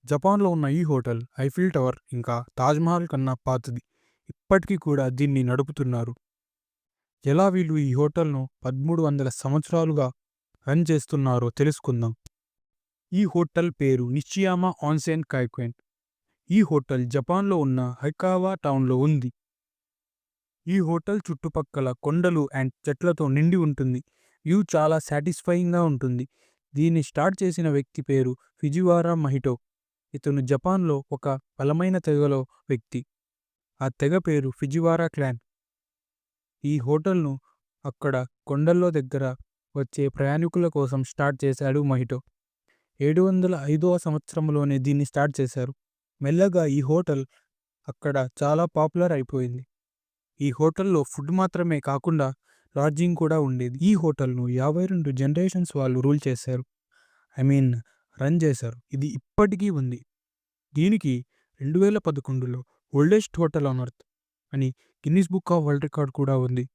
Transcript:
జపాన్‌లో ఉన్న ఈ హోటల్ ఐఫిల్ టవర్ ఇంకా తాజ్‌మహల్ కన్నా పాతది. ఇప్పటికీ కూడా దీన్ని నడుపుతున్నారు. ఎలా వీళ్ళు ఈ హోటల్‌ను 1300 సంవత్సరాలుగా రన్ చేస్తున్నారో తెలుసుకుందాం. ఈ హోటల్ పేరు నిషియామా ఆన్సెన్ కైక్వెన్. ఈ హోటల్ జపాన్‌లో ఉన్న హైకావా టౌన్‌లో ఉంది. ఈ హోటల్ చుట్టుపక్కల కొండలు అండ్ చెట్లతో నిండి ఉంటుంది. వ్యూ చాలా సాటిస్ఫైయింగ్‌గా ఉంటుంది. దీన్ని స్టార్ట్ చేసిన వ్యక్తి పేరు ఫుజివారా మహిటో. ఇతను జపాన్‌లో ఒక బలమైన తెగలో వ్యక్తి. ఆ తెగ పేరు ఫుజివారా క్లాన్. ఈ హోటల్‌ను అక్కడ కొండల్లో దగ్గర వచ్చే ప్రయాణికుల కోసం స్టార్ట్ చేశాడు మహిటో. 705వ సంవత్సరంలోనే దీన్ని స్టార్ట్ చేశారు. మెల్లగా ఈ హోటల్ అక్కడ చాలా పాపులర్ అయిపోయింది. ఈ హోటల్‌లో ఫుడ్ మాత్రమే కాకుండా లాడ్జింగ్ కూడా ఉండేది. ఈ హోటల్‌ను 52 జనరేషన్స్ వాళ్ళు రూల్ చేశారు. ఐ మీన్ రన్ చేశారు. ఇది ఇప్పటికీ ఉంది. దీనికి 2011లో ఓల్డెస్ట్ హోటల్ ఆన్ ఎర్త్ అని Guinness book of world record కూడా ఉంది.